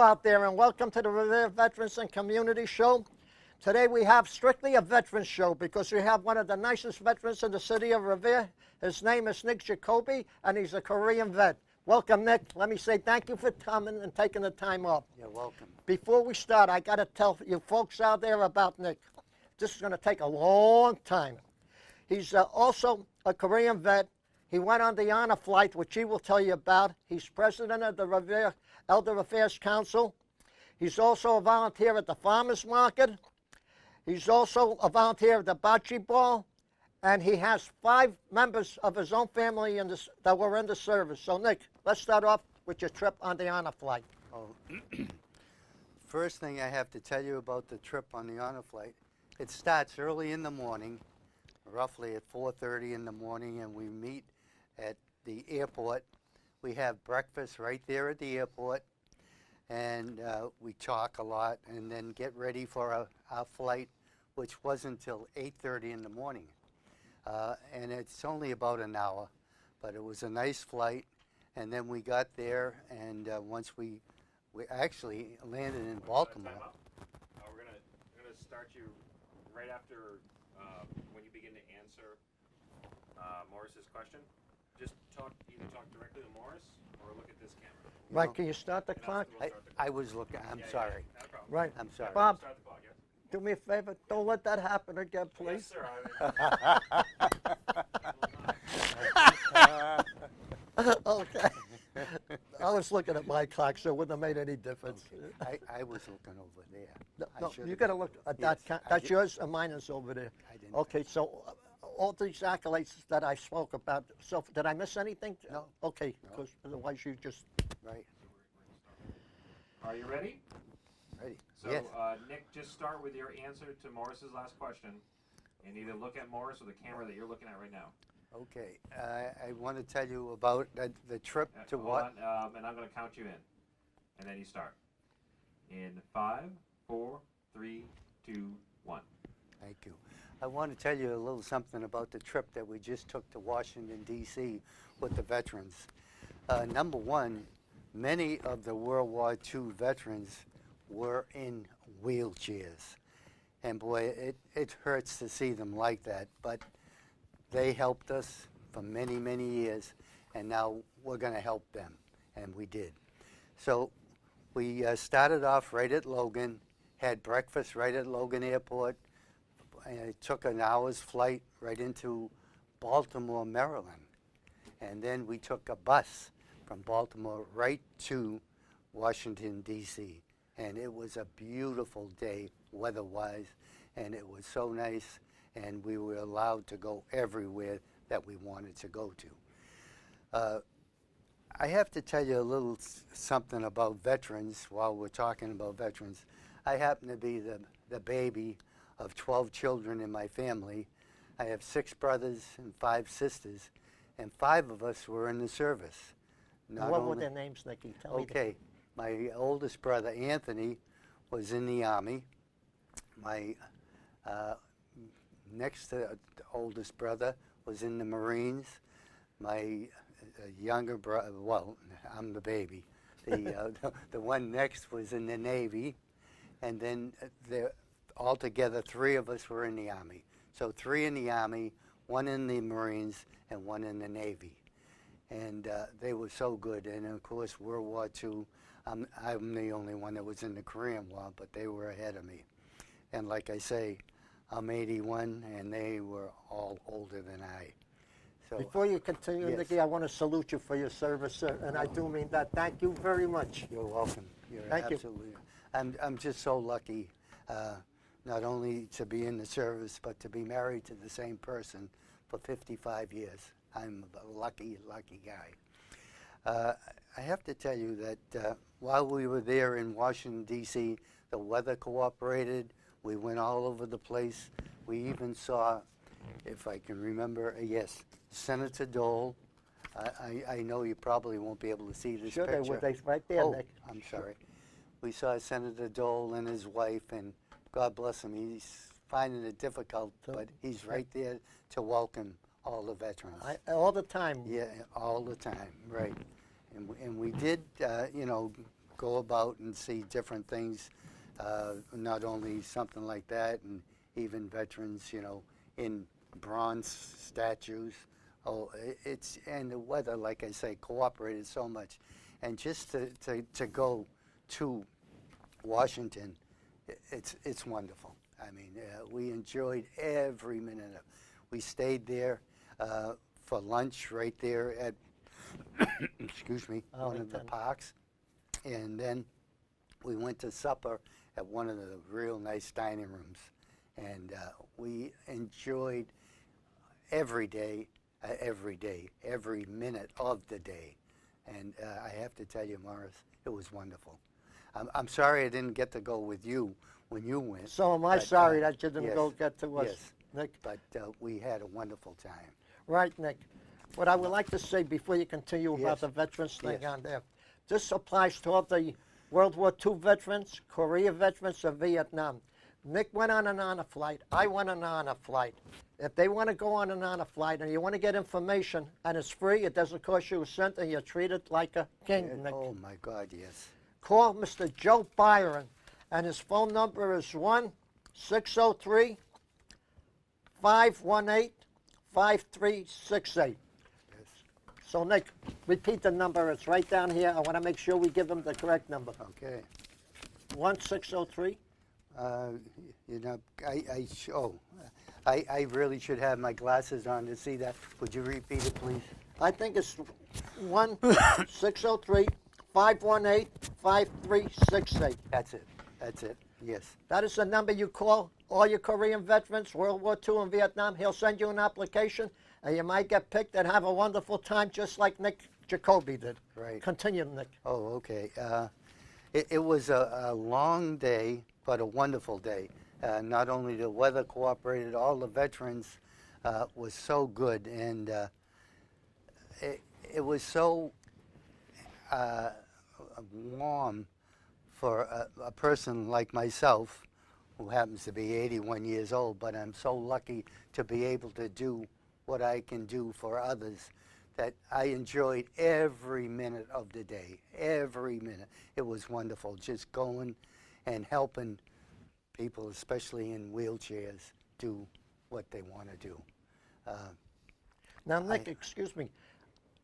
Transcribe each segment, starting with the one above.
out there, and welcome to the Revere Veterans and Community Show. Today we have strictly a veterans show because we have one of the nicest veterans in the city of Revere. His name is Nick Giacobbe, and he's a Korean vet. Welcome, Nick. Let me say thank you for coming and taking the time off. You're welcome. Before we start, I got to tell you folks out there about Nick. This is going to take a long time. He's also a Korean vet. He went on the honor flight, which he will tell you about. He's president of the Revere Elder Affairs Council. He's also a volunteer at the farmers market. He's also a volunteer at the Bocce ball. And he has 5 members of his own family that were in the service. So, Nick, let's start off with your trip on the honor flight. Oh, first thing I have to tell you about the trip on the honor flight, it starts early in the morning, roughly at 4:30 in the morning, and we meet at the airport. We have breakfast right there at the airport, and we talk a lot and then get ready for our flight, which wasn't until 8:30 in the morning. And it's only about an hour, but it was a nice flight. And then we got there, and once we actually landed in Baltimore. We're gonna start you right after when you begin to answer Morris's question. Just either talk directly to Morris or look at this camera. Right, can you start the clock? I was looking. I'm sorry. Yeah, no problem. Right. I'm sorry. Bob, Start the clock, yeah. do me a favor. Don't let that happen again, please. Yes, sir. Okay. I was looking at my clock, so it wouldn't have made any difference. I was looking over there. No, should've you got to look at that. Yes, I That's did. yours, and mine is over there. I didn't. Okay, so all these accolades that I spoke about. So did I miss anything? No. Okay, No. because otherwise you just. Right. Are you ready? Ready. So, Yes. Nick, just start with your answer to Morris's last question, and either look at Morris or the camera that you're looking at right now. Okay. I want to tell you about the trip to Hold what? on, and I'm going to count you in, and then you start. In 5, 4, 3, 2, 1. Thank you. I want to tell you a little something about the trip that we just took to Washington, D.C. with the veterans. Number one, many of the World War II veterans were in wheelchairs. And boy, it hurts to see them like that. But they helped us for many, many years, and now we're going to help them. And we did. So we started off right at Logan, had breakfast right at Logan Airport. And it took an hour's flight right into Baltimore, Maryland. And then we took a bus from Baltimore right to Washington, D.C. And it was a beautiful day weather-wise, and it was so nice, and we were allowed to go everywhere that we wanted to go to. I have to tell you a little something about veterans while we're talking about veterans. I happen to be the baby of 12 children in my family. I have 6 brothers and 5 sisters, and 5 of us were in the service. What were their names, Nicky? Tell me. Okay, my oldest brother, Anthony, was in the Army. My next oldest brother was in the Marines. My younger brother, well, I'm the baby. The one next was in the Navy, and then altogether 3 of us were in the Army. So 3 in the Army, 1 in the Marines, and 1 in the Navy. And they were so good. And of course, World War II, I'm the only one that was in the Korean War, but they were ahead of me. And like I say, I'm 81, and they were all older than I. So, Before you continue, yes. Nicky, I want to salute you for your service, sir, and I do mean that. Thank you very much. You're welcome. You're Thank you. absolutely. I'm just so lucky, not only to be in the service, but to be married to the same person for 55 years. I'm a lucky, lucky guy. I have to tell you that while we were there in Washington, D.C., the weather cooperated. We went all over the place. We even saw, if I can remember, yes, Senator Dole. I know you probably won't be able to see this Sure, picture. they right there, Oh, Nick. I'm sorry. We saw Senator Dole and his wife, and God bless him. He's finding it difficult, but he's right there to welcome all the veterans. All the time. Yeah, all the time, right. And we did, go about and see different things, not only something like that, and even veterans, you know, in bronze statues. Oh, it's, and the weather, like I say, cooperated so much. And just to go to Washington, it's wonderful. I mean, we enjoyed every minute of it. We stayed there for lunch right there at, excuse me, one of the parks. And then we went to supper at one of the real nice dining rooms. And we enjoyed every day, every minute of the day. And I have to tell you, Morris, it was wonderful. I'm sorry I didn't get to go with you when you went. So am I sorry that you didn't yes, go get to us, yes, Nick. But we had a wonderful time. Right, Nick. What I would like to say before you continue about Yes. the veterans thing Yes. on there, this applies to all the World War II veterans, Korea veterans, and Vietnam. Nick went on an honor flight. I went on an honor flight. If they want to go on an honor flight and you want to get information and it's free, it doesn't cost you a cent, and you're treated like a king, Nick. Oh, my God, yes. Call Mr. Joe Byron, and his phone number is 1-603-518-5368. So, Nick, repeat the number. It's right down here. I want to make sure we give him the correct number. Okay. 1-603. You know, I really should have my glasses on to see that. Would you repeat it, please? I think it's 1-603-518-5368. That's it. That's it. Yes. That is the number you call all your Korean veterans, World War II and Vietnam. He'll send you an application, and you might get picked and have a wonderful time, just like Nick Giacobbe did. Right. Continue, Nick. Oh, okay. It was a long day, but a wonderful day. Not only the weather cooperated, all the veterans was so good, and it was so warm for a person like myself, who happens to be 81 years old, but I'm so lucky to be able to do what I can do for others, that I enjoyed every minute of the day, every minute. It was wonderful, just going and helping people, especially in wheelchairs, do what they want to do. Now, Nick, excuse me.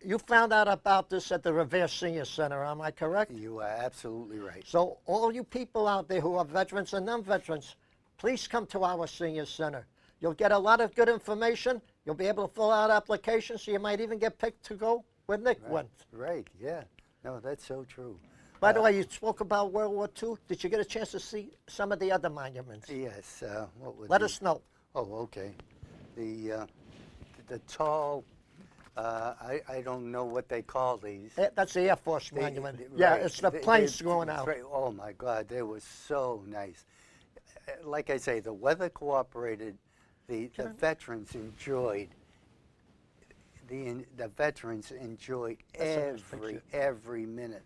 You found out about this at the Revere Senior Center, am I correct? You are absolutely right. So all you people out there who are veterans and non-veterans, please come to our Senior Center. You'll get a lot of good information. You'll be able to fill out applications, so you might even get picked to go where Nick went. Right, yeah. No, that's so true. By the way, you spoke about World War II. Did you get a chance to see some of the other monuments? Yes. What would Let us know. Oh, okay. The tall, I don't know what they call these. That's the Air Force monument. Right, Yeah, it's the planes going that's out. right. Oh, my God, they were so nice. Like I say, the weather cooperated. The veterans enjoyed. The veterans enjoyed every minute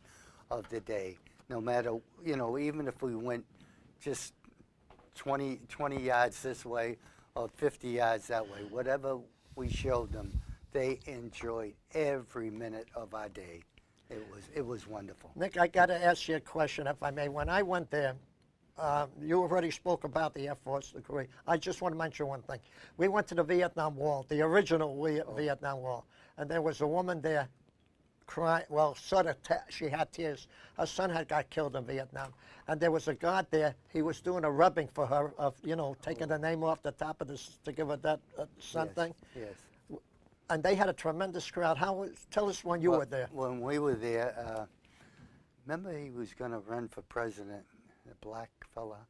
of the day. No matter, you know, even if we went just 20 yards this way or 50 yards that way, whatever we showed them, they enjoyed every minute of our day. It was wonderful. Nick, I got to ask you a question, if I may. When I went there, you already spoke about the Air Force, the Korea. I just want to mention one thing. We went to the Vietnam Wall, the original Vietnam Wall, and there was a woman there crying, well, she had tears. Her son had got killed in Vietnam, and there was a guard there. He was doing a rubbing for her of, you know, taking the name off the top of this to give her that son thing. Yes. And they had a tremendous crowd. Tell us when you were there. When we were there, remember he was going to run for president, the black fella.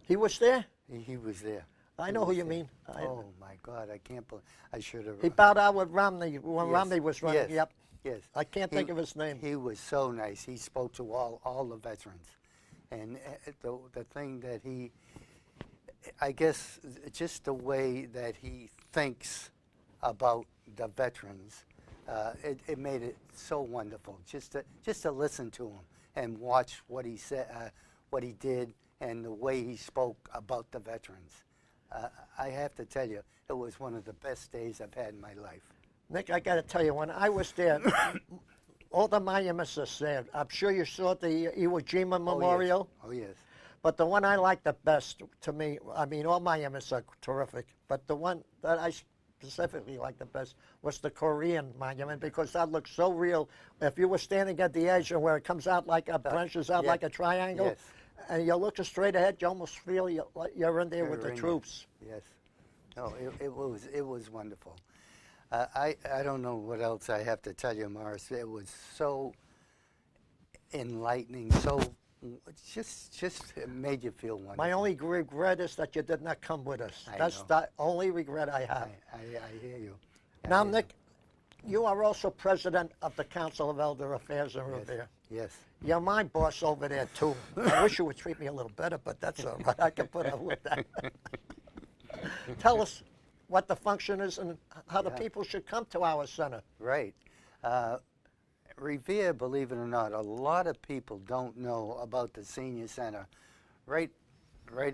He was there? He was there. I know who you mean. Oh, my God, I can't believe, I should have. He bowed out with Romney when Yes, Romney was running. yes, Yep. Yes. I can't think of his name. He was so nice. He spoke to all the veterans. And the thing that I guess just the way that he thinks about the veterans, it made it so wonderful just to listen to him and watch what he said, what he did, and the way he spoke about the veterans. I have to tell you, it was one of the best days I've had in my life. Nick, I got to tell you, when I was there, all the monuments are there. I'm sure you saw the Iwo Jima Memorial. Oh, yes. But the one I like the best, to me, I mean, all monuments are terrific, but the one that I specifically like the best was the Korean monument, because that looks so real. If you were standing at the edge and where it comes out like branches out yeah. like a triangle, Yes. and you're looking straight ahead, you almost feel like you're in there with the You're in troops. there. Yes. No, it was wonderful. I don't know what else I have to tell you, Morris. It was so enlightening, so just it made you feel wonderful. My only regret is that you did not come with us. I That's know. the only regret I have. I hear you. Now, Nick, you are also president of the Council of Elder Affairs in Revere. Yes. You're my boss over there, too. I wish you would treat me a little better, but that's all right. I can put up with that. Tell us what the function is and how the people should come to our center. Right. Revere, believe it or not, a lot of people don't know about the senior center. Right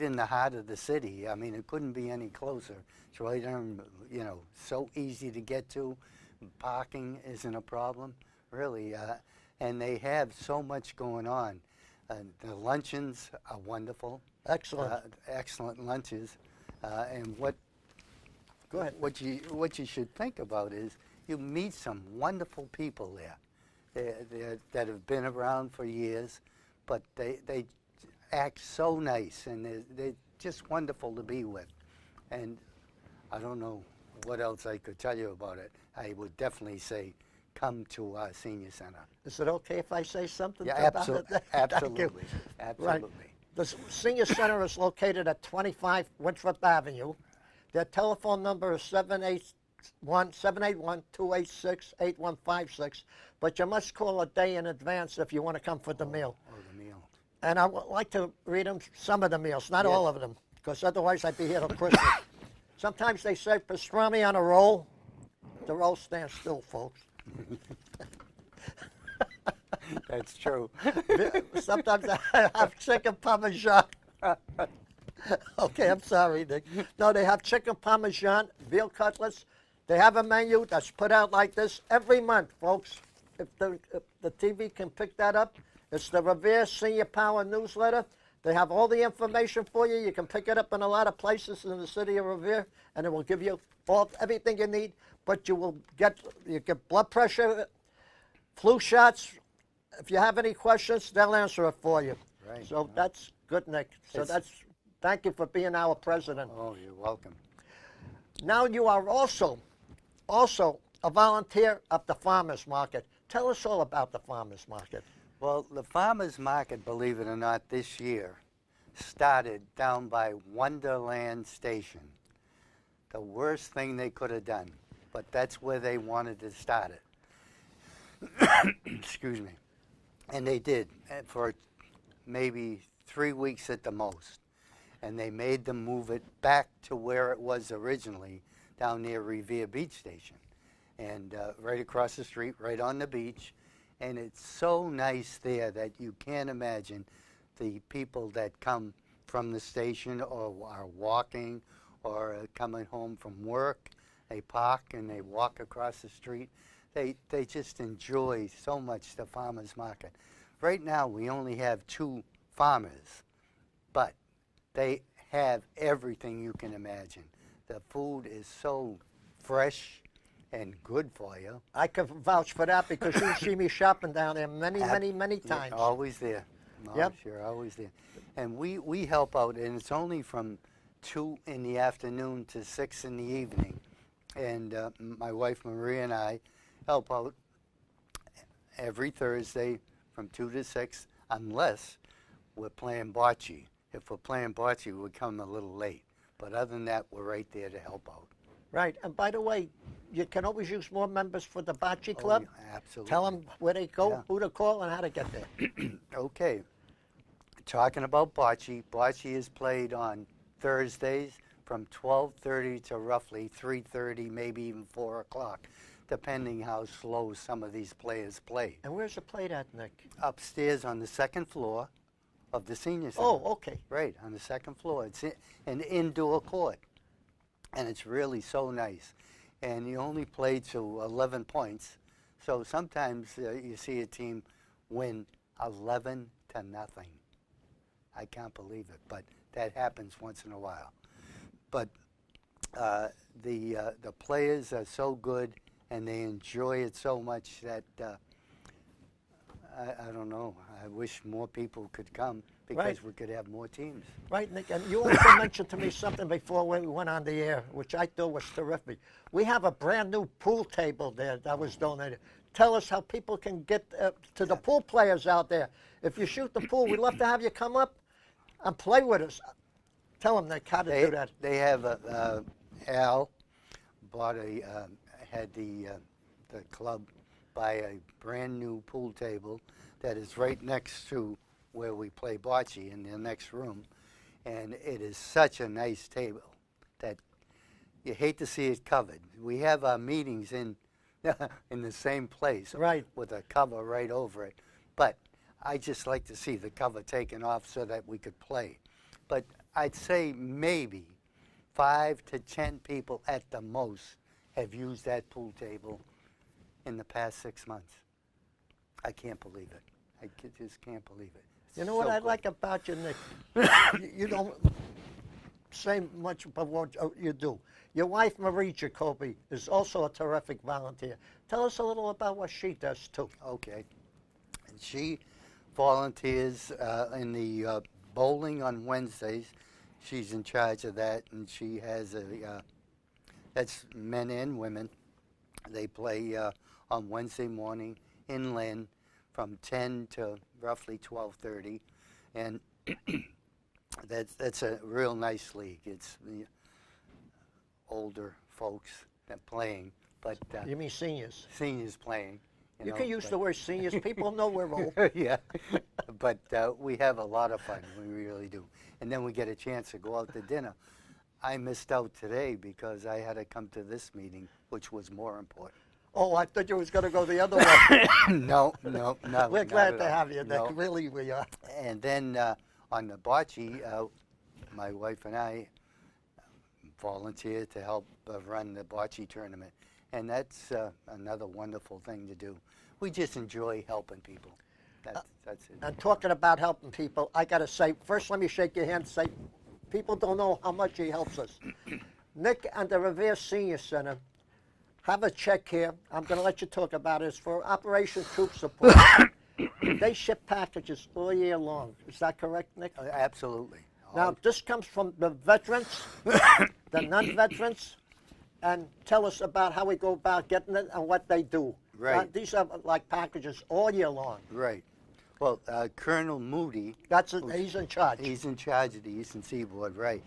in the heart of the city. I mean, it couldn't be any closer. It's right on, so easy to get to. Parking isn't a problem, really. And they have so much going on. The luncheons are wonderful. Excellent. Excellent lunches. And what Go ahead. What you should think about is you meet some wonderful people there that have been around for years, but they act so nice, and they're just wonderful to be with. And I don't know what else I could tell you about it. I would definitely say come to our senior center. Is it okay if I say something Yeah, about it? Thank you. absolutely. Absolutely. Right. The senior center is located at 25 Winthrop Avenue. Their telephone number is 781-286-8156, but you must call a day in advance if you want to come for the meal. Oh, the meal. And I would like to read them some of the meals, not Yes. all of them, because otherwise I'd be here till Christmas. Sometimes they serve pastrami on a roll. The roll stands still, folks. That's true. Sometimes I have chicken parmesan. Okay, I'm sorry, Nick. No, they have chicken parmesan, veal cutlets. They have a menu that's put out like this every month, folks. If the TV can pick that up, it's the Revere Senior Power newsletter. They have all the information for you. You can pick it up in a lot of places in the city of Revere, and it will give you everything you need. But you get blood pressure, flu shots. If you have any questions, they'll answer it for you. Right. So that's good, Nick. So thank you for being our president. Oh, you're welcome. Now you are also a volunteer of the farmers market. Tell us all about the farmers market. Well, the farmers market, believe it or not, this year started down by Wonderland Station. The worst thing they could have done, but that's where they wanted to start it. Excuse me. And they did for maybe 3 weeks at the most. And they made them move it back to where it was originally, down near Revere Beach Station. And right across the street, right on the beach. And it's so nice there that you can't imagine the people that come from the station or are walking or coming home from work. They park and they walk across the street. They just enjoy so much the farmers market. Right now we only have 2 farmers, but they have everything you can imagine. The food is so fresh and good for you. I can vouch for that because you see me shopping down there many times. You're always there. Yep. You're always there. And we help out, and it's only from 2 in the afternoon to 6 in the evening. And my wife Maria and I help out every Thursday from 2 to 6, unless we're playing bocce. If we're playing bocce, we come a little late. But other than that, we're right there to help out. Right. And by the way, you can always use more members for the Bocce Club. Oh, yeah, absolutely. Tell them where they go, Yeah. who to call, and how to get there. Okay. Talking about bocce, bocce is played on Thursdays from 12:30 to roughly 3:30, maybe even 4 o'clock, depending how slow some of these players play. And where's it played at, Nick? Upstairs on the 2nd floor of the senior center. Oh, okay. Right, on the 2nd floor. It's an indoor court, and it's really so nice. And you only play to 11 points, So sometimes you see a team win 11-0. I can't believe it, but that happens once in a while. But the players are so good, and they enjoy it so much that I don't know. I wish more people could come because Right. we could have more teams. Right, Nick, and you also mentioned to me something before we went on the air, which I thought was terrific. We have a brand new pool table there that was donated. Tell us how people can get to the pool players out there. If you shoot the pool, we'd love to have you come up and play with us. Tell them, Nick, how to do that. They have Al bought had the club buy a brand new pool table that is right next to where we play bocce in the next room, and it is such a nice table that you hate to see it covered. We have our meetings in in the same place, Right, with a cover right over it, but I just like to see the cover taken off so that we could play. But I'd say maybe 5 to 10 people at the most have used that pool table in the past 6 months. I can't believe it. Just can't believe it. It's You know what so I good. like about you, Nick? You don't say much about what you do. Your wife, Marie Giacobbe, is also a terrific volunteer. Tell us a little about what she does, too. Okay. And she volunteers in the bowling on Wednesdays. She's in charge of that, and she has that's men and women. They play on Wednesday morning in Lynn from 10 to roughly 12:30, and that's a real nice league. It's the older folks that playing, but You mean seniors? seniors playing. You know, can use but- the word seniors. People know we're old. yeah, but we have a lot of fun. We really do. And then we get a chance to go out to dinner. I missed out today because I had to come to this meeting, which was more important. Oh, I thought you was going to go the other way. No. We're not glad at to all. have you, Nick. No. Really, we are. And then on the bocce, my wife and I volunteered to help run the bocce tournament. And that's another wonderful thing to do. We just enjoy helping people. That's it. And talking about helping people, I got to say, first let me shake your hand and say, people don't know how much he helps us. Nick and the Revere Senior Center have a check here. I'm going to let you talk about it. It's for Operation Troop Support. They ship packages all year long. Is that correct, Nick? Absolutely. Now, this comes from the veterans, the non-veterans, and tell us about how we go about getting it and what they do. Right. These are like packages all year long. Right. Well, Colonel Moody, That's it. He's in charge. he's in charge of the Eastern Seaboard, right.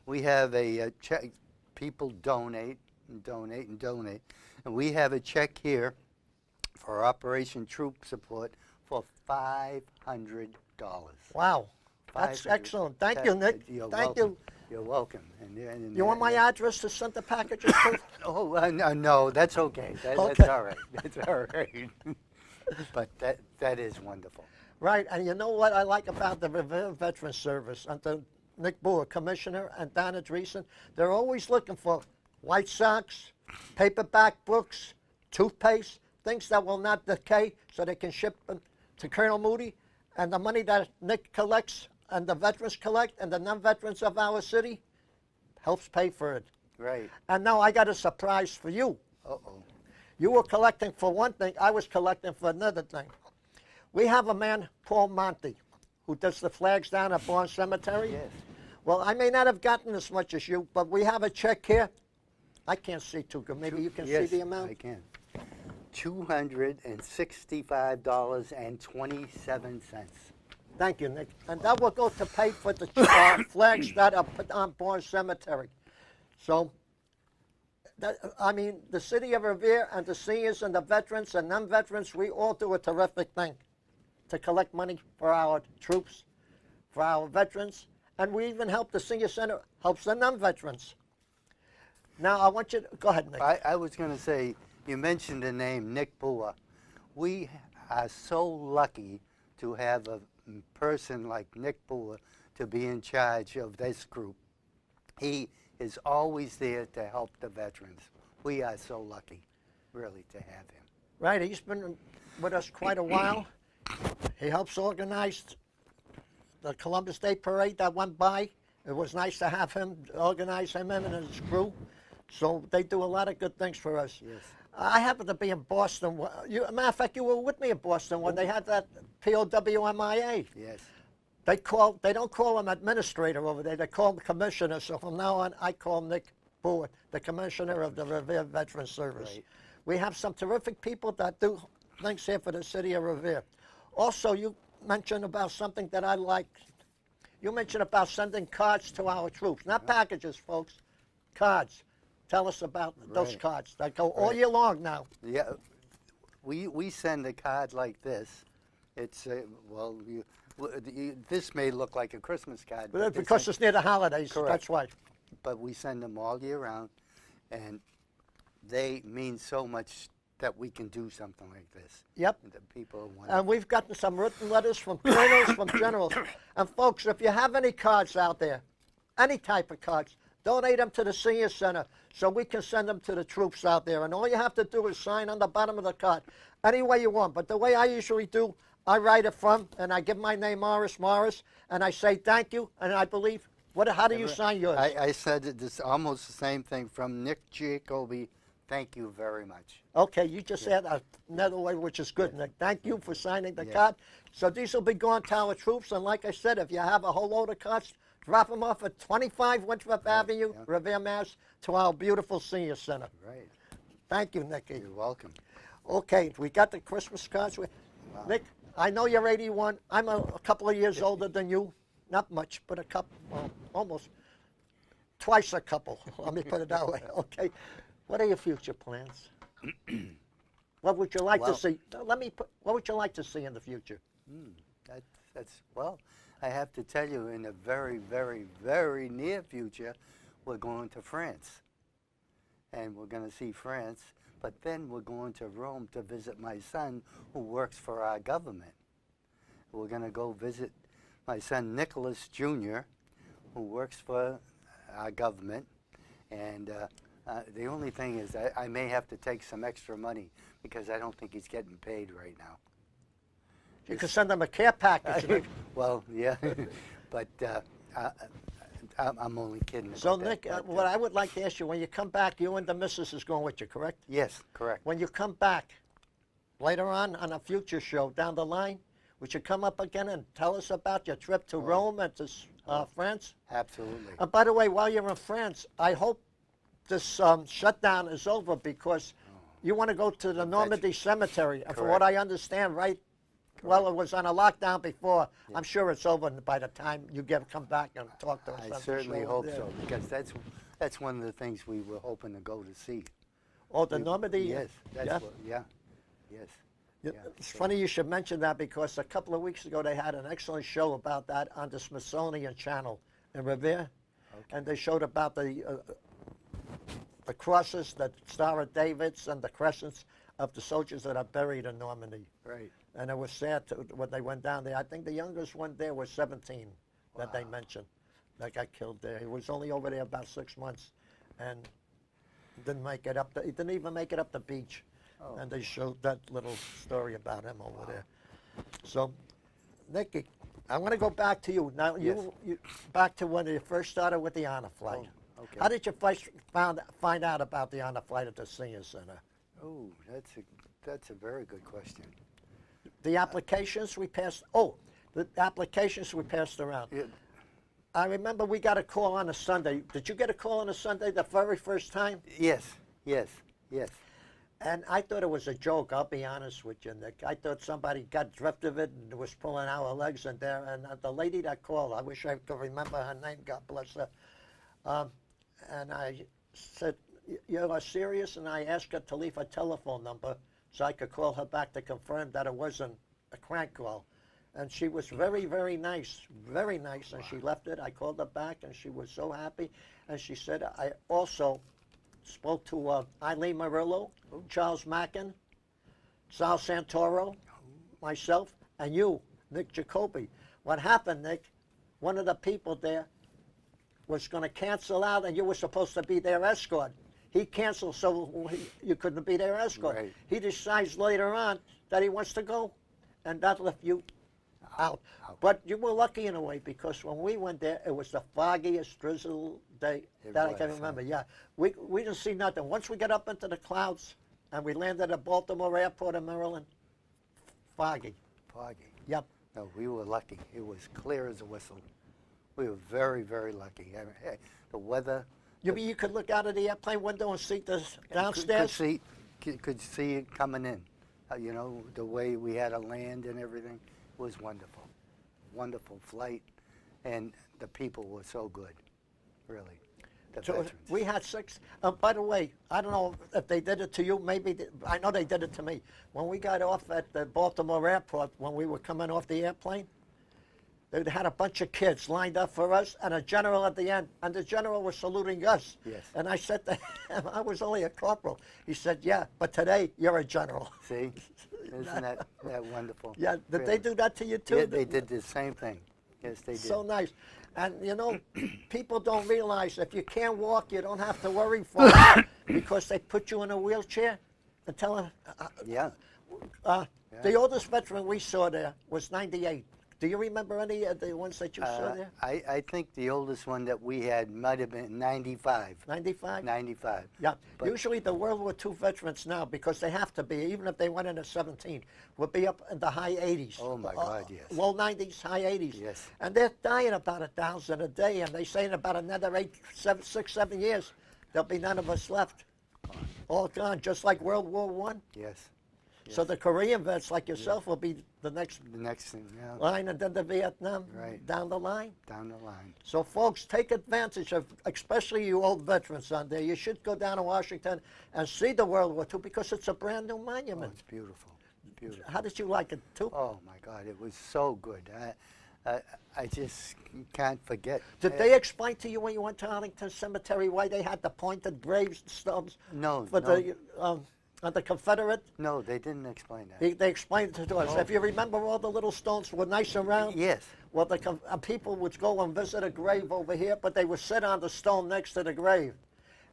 We have a check. People donate and donate and donate. And we have a check here for Operation Troop Support for $500. Wow. That's 500. excellent. Thank you, Nick. You're Thank welcome. you. You're welcome. And You want my address to send the packages to? Oh, no, that's okay. That's Okay. all right. That's all right. But that is wonderful. Right, and you know what I like about the Revere Veterans Service under Nick Boer, Commissioner, and Donna Dreesen? They're always looking for white socks, paperback books, toothpaste, things that will not decay so they can ship them to Colonel Moody. And the money that Nick collects and the veterans collect and the non-veterans of our city helps pay for it. Right. And now I got a surprise for you. Uh-oh. You were collecting for one thing, I was collecting for another thing. We have a man, Paul Monty, who does the flags down at Barnes Cemetery. Yes. Well, I may not have gotten as much as you, but we have a check here. I can't see too good. Maybe you can Yes, see the amount? I can. $265.27. Thank you, Nick. And that will go to pay for the flags that are put on Barnes Cemetery. So, I mean, the city of Revere and the seniors and the veterans and non-veterans, we all do a terrific thing to collect money for our troops, for our veterans, and we even help the senior center, helps the non-veterans. Now, I want you to, go ahead, Nick. I was going to say, you mentioned the name Nick Boer. We are so lucky to have a person like Nick Boer to be in charge of this group. He is always there to help the veterans. We are so lucky, really, to have him. Right, he's been with us quite a while. He helps organize the Columbus Day Parade that went by. It was nice to have him organize him and his crew. So they do a lot of good things for us. Yes. I happened to be in Boston. Matter of fact, you were with me in Boston when they had that POWMIA. Yes. They don't call him administrator over there. They call him commissioner. So from now on, I call Nick Board, the commissioner of the Revere Veterans Service. Right. We have some terrific people that do things here for the city of Revere. Also, you mentioned about something that I like. You mentioned about sending cards to our troops. Not packages, folks. Cards. Tell us about those Right. cards that go all Right. year long now. Yeah, we send a card like this. It's this may look like a Christmas card, but this Because ain't- it's near the holidays. Correct. That's why. but we send them all year round, and they mean so much that we can do something like this. Yep. The people want. And we've gotten some written letters from colonels, from generals. And folks, if you have any cards out there, any type of cards, donate them to the senior center so we can send them to the troops out there. And all you have to do is sign on the bottom of the card any way you want. But the way I usually do, I write it from, and I give my name Morris, and I say thank you, and I believe. How do you sign yours? I said this almost the same thing from Nick Giacobbe. Thank you very much. Okay, you just said another way, which is good, Nick. Thank you for signing the Yes. card. So these will be going to our troops, and like I said, if you have a whole load of cards, drop them off at 25 Winthrop Avenue, yeah. Revere, Mass, to our beautiful senior center. Right. Thank you, Nicky. You're welcome. Okay, we got the Christmas cards. Nick, I know you're 81. I'm a couple of years older than you. Not much, but a couple, well, almost twice a couple. Let me put it that way. Okay. What are your future plans? What would you like to Well- see? What would you like to see in the future? Well, I have to tell you, in the very, very, very near future, we're going to France. And we're going to see France, but then we're going to Rome to visit my son who works for our government. We're going to go visit my son Nicholas Jr., who works for our government. And the only thing is I may have to take some extra money because I don't think he's getting paid right now. You can send them a care package. Well, yeah, but I'm only kidding. So, about that, Nick, but, what I would like to ask you, when you come back, you and the missus is going with you, correct? Yes, correct. When you come back later on a future show down the line, would you come up again and tell us about your trip to Rome and to France? Absolutely. And by the way, while you're in France, I hope this shutdown is over because you want to go to the Normandy Cemetery. And from what I understand, right? Well, it was on a lockdown before. Yeah. I'm sure it's over by the time you come back and talk to us. I certainly hope so, because that's one of the things we were hoping to go to see. Oh, the Normandy? Yes. Yes. Yeah, it's funny you should mention that because a couple of weeks ago they had an excellent show about that on the Smithsonian Channel in Revere, and they showed about the crosses, the Star of David's and the crescents of the soldiers that are buried in Normandy. Right. And it was sad when they went down there. I think the youngest one there was 17 that they mentioned that got killed there. He was only over there about 6 months and didn't make it up. He didn't even make it up the beach. Oh. And they showed that little story about him over there. So, Nicky, I want to go back to you. Now, you back to when you first started with the honor flight. Oh, okay. How did you first find out about the honor flight at the Senior Center? Oh, that's a very good question. The applications we passed. Oh, the applications we passed around. Yeah. I remember we got a call on a Sunday. Did you get a call on a Sunday the very first time? Yes. And I thought it was a joke, I'll be honest with you, Nick. I thought somebody got drift of it and was pulling our legs in there. And the lady that called, I wish I could remember her name, God bless her. And I said, "You're serious?" And I asked her to leave her telephone number so I could call her back to confirm that it wasn't a crank call. And she was very, very nice, and she left it. I called her back, and she was so happy. And she said, I also spoke to Eileen Murillo, Charles Mackin, Sal Santoro, myself, and you, Nick Giacobbe. What happened, Nick, one of the people there was going to cancel out, and you were supposed to be their escort. He canceled, so you couldn't be their escort. Right. He decides later on that he wants to go, and that left you out. But you were lucky in a way, because when we went there, it was the foggiest drizzle day that I can remember. Yeah, we didn't see nothing. Once we got up into the clouds and we landed at Baltimore Airport in Maryland, foggy. Foggy. Yep. No, we were lucky. It was clear as a whistle. We were very, very lucky. I mean, hey, the weather. You mean you could look out of the airplane window and see the downstairs? Could see it coming in. You know, the way we had to land and everything was wonderful. Wonderful flight, and the people were so good, really. The So veterans. we had 6. By the way, I don't know if they did it to you. Maybe I know they did it to me. When we got off at the Baltimore airport, when we were coming off the airplane, they had a bunch of kids lined up for us, and a general at the end, and the general was saluting us. Yes. And I said to him, I was only a corporal. He said, yeah, but today you're a general. See, isn't that wonderful? Yeah, did Really. they do that to you too? Yeah, they did the same thing. Yes, they did. So nice. And you know, people don't realize if you can't walk, you don't have to worry for it, because they put you in a wheelchair and tell them. Yeah. The oldest veteran we saw there was 98. Do you remember any of the ones that you saw there? I think the oldest one that we had might have been 95. 95? 95. Yeah. But- Usually the World War II veterans now, because they have to be, even if they went in at 17, will be up in the high 80s. Oh, my God, yes. Low 90s, high 80s. Yes. And they're dying about 1,000 a day, and they say in about another 6, 7 years, there'll be none of us left. All gone, just like World War I. Yes. So the Korean vets like yourself will be the next The next thing, yeah, line, and then the Vietnam Right. down the line. down the line. So, folks, take advantage of, especially you old veterans on there. You should go down to Washington and see the World War II, because it's a brand new Oh, monument. it's beautiful. Beautiful. How did you like it, too? Oh, my God, it was so good. I just can't forget. Did they explain to you when you went to Arlington Cemetery why they had the pointed gravestones No, for no. the Confederate? No, they didn't explain that. They explained it to us. Oh. If you remember, all the little stones were nice and round. Yes. Well, people would go and visit a grave over here, but they would sit on the stone next to the grave.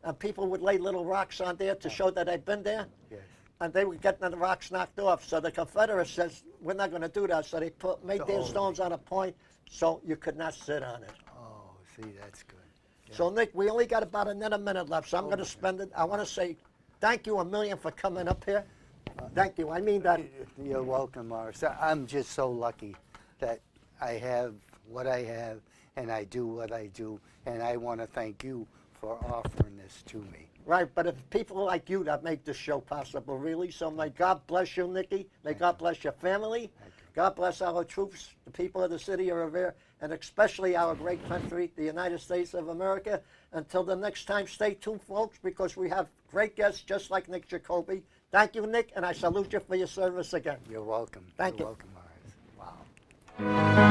And people would lay little rocks on there to show that they'd been there. Yes. And they were getting the rocks knocked off. So the Confederates says, we're not going to do that. So they made their stones on a point so you could not sit on it. Oh, see, that's good. Yeah. So, Nick, we only got about another minute left, so I'm going to spend it. I want to say thank you a million for coming up here. Thank you. I mean that. You're welcome, Morris. I'm just so lucky that I have what I have and I do what I do, and I want to thank you for offering this to me. Right, but it's people like you that make this show possible, really. So may God bless you, Nikki. May God bless your family. God bless our troops, the people of the city of Revere, and especially our great country, the United States of America. Until the next time, stay tuned, folks, because we have great guests just like Nick Giacobbe. Thank you, Nick, and I salute you for your service again. You're welcome. Thank you. You're welcome, Morris. Wow.